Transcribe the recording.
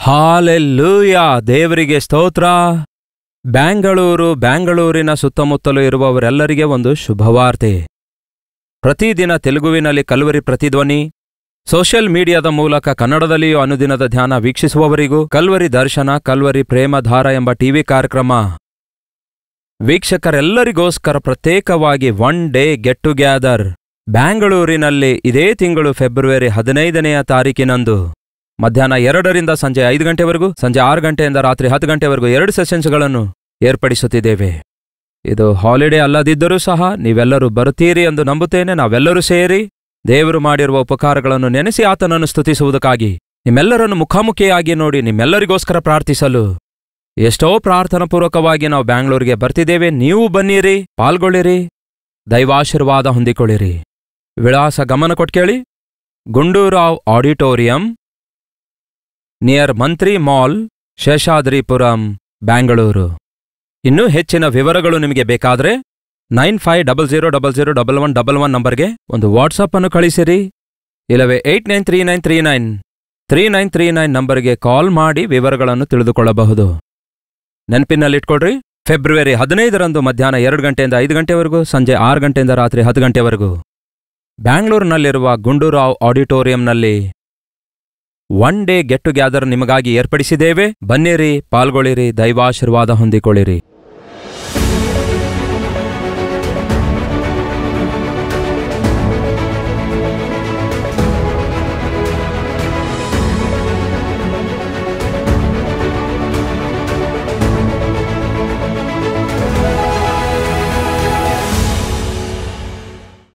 Hallelujah, ದೇವರಿಗೆ ಸ್ತೋತ್ರ. ಬ್ಯಾಂಗಳೂರಿನ ಸುತ್ತಮುತ್ತಲೂ ಇರುವವರೆಲ್ಲರಿಗೆ ಒಂದು ಶುಭವಾರ್ತೆ. ಪ್ರತಿದಿನ ತೆಲುಗುವಿನಲ್ಲಿ ಕಲ್ವರಿ ಪ್ರತಿಧ್ವನಿ, ಸೋಷಿಯಲ್ ಮೀಡಿಯಾದ ಮೂಲಕ ಕನ್ನಡದಲ್ಲಿಯೂ ಅನುದಿನದ ಧ್ಯಾನ ವೀಕ್ಷಿಸುವವರಿಗೂ ಕಲ್ವರಿ ದರ್ಶನ, ಕಲ್ವರಿ ಪ್ರೇಮಧಾರ ಎಂಬ ಟಿವಿ ಕಾರ್ಯಕ್ರಮ ವೀಕ್ಷಕರೆಲ್ಲರಿಗೋಸ್ಕರ ಪ್ರತ್ಯೇಕವಾಗಿ ಒನ್ ಡೇ ಗೆಟ್ ಟುಗ್ಯಾದರ್ ಬ್ಯಾಂಗಳೂರಿನಲ್ಲಿ ಇದೇ ತಿಂಗಳು ಫೆಬ್ರವರಿ 15ನೇ ತಾರೀಕಿನಂದು ಮಧ್ಯಾಹ್ನ 2ರಿಂದ ಸಂಜೆ 5 ಗಂಟೆವರೆಗೂ, ಸಂಜೆ 6 ಗಂಟೆಯಿಂದ ರಾತ್ರಿ 10 ಗಂಟೆವರೆಗೂ 2 ಸೆಷನ್ಸ್ಗಳನ್ನು ಏರ್ಪಡಿಸುತ್ತಿದ್ದೇವೆ. ಇದು ಹಾಲಿಡೇ ಅಲ್ಲದಿದ್ದರೂ ಸಹ ನೀವೆಲ್ಲರೂ ಬರುತ್ತೀರಿ ಎಂದು ನಂಬುತ್ತೇನೆ. ನಾವೆಲ್ಲರೂ ಸೇರಿ ದೇವರು ಮಾಡಿರುವ ಉಪಕಾರಗಳನ್ನು ನೆನೆಸಿ ಆತನನ್ನು ಸ್ತುತಿಸುವುದಕ್ಕಾಗಿ ನಿಮ್ಮೆಲ್ಲರನ್ನು ಮುಖಾಮುಖಿಯಾಗಿ ನೋಡಿ ನಿಮ್ಮೆಲ್ಲರಿಗೋಸ್ಕರ ಪ್ರಾರ್ಥಿಸಲು ಎಷ್ಟೋ ಪ್ರಾರ್ಥನಾಪೂರ್ವಕವಾಗಿ ನಾವು ಬ್ಯಾಂಗ್ಳೂರಿಗೆ ಬರ್ತಿದ್ದೇವೆ. ನೀವು ಬನ್ನಿರಿ, ಪಾಲ್ಗೊಳ್ಳಿರಿ, ದೈವಾಶೀರ್ವಾದ ಹೊಂದಿಕೊಳ್ಳಿರಿ. ವಿಳಾಸ ಗಮನ ಕೊಟ್ಕೇಳಿ. ಗುಂಡೂರಾವ್ ಆಡಿಟೋರಿಯಂ, ನಿಯರ್ ಮಂತ್ರಿ ಮಾಲ್, ಶೇಷಾದ್ರಿಪುರಂ, ಬ್ಯಾಂಗಳೂರು. ಇನ್ನೂ ಹೆಚ್ಚಿನ ವಿವರಗಳು ನಿಮಗೆ ಬೇಕಾದರೆ 9500001111 ನಂಬರ್ಗೆ ಒಂದು ವಾಟ್ಸಪ್ ಅನ್ನು ಕಳಿಸಿರಿ. ಇಲ್ಲವೇ 8939393939 ನಂಬರ್ಗೆ ಕಾಲ್ ಮಾಡಿ ವಿವರಗಳನ್ನು ತಿಳಿದುಕೊಳ್ಳಬಹುದು. ನೆನಪಿನಲ್ಲಿಟ್ಕೊಳ್ರಿ, ಫೆಬ್ರವರಿ 15ರಂದು ಮಧ್ಯಾಹ್ನ 2 ಗಂಟೆಯಿಂದ 5 ಗಂಟೆವರೆಗೂ, ಸಂಜೆ 6 ಗಂಟೆಯಿಂದ ರಾತ್ರಿ 10 ಗಂಟೆವರೆಗೂ ಬ್ಯಾಂಗ್ಳೂರಿನಲ್ಲಿರುವ ಗುಂಡೂರಾವ್ ಆಡಿಟೋರಿಯಂನಲ್ಲಿ ಒನ್ ಡೇ ಗೆಟ್ ಟುಗ್ಯಾದರ್ ನಿಮಗಾಗಿ ಏರ್ಪಡಿಸಿದ್ದೇವೆ. ಬನ್ನಿರಿ, ಪಾಲ್ಗೊಳ್ಳಿರಿ, ದೈವಾಶೀರ್ವಾದ ಹೊಂದಿಕೊಳ್ಳಿರಿ.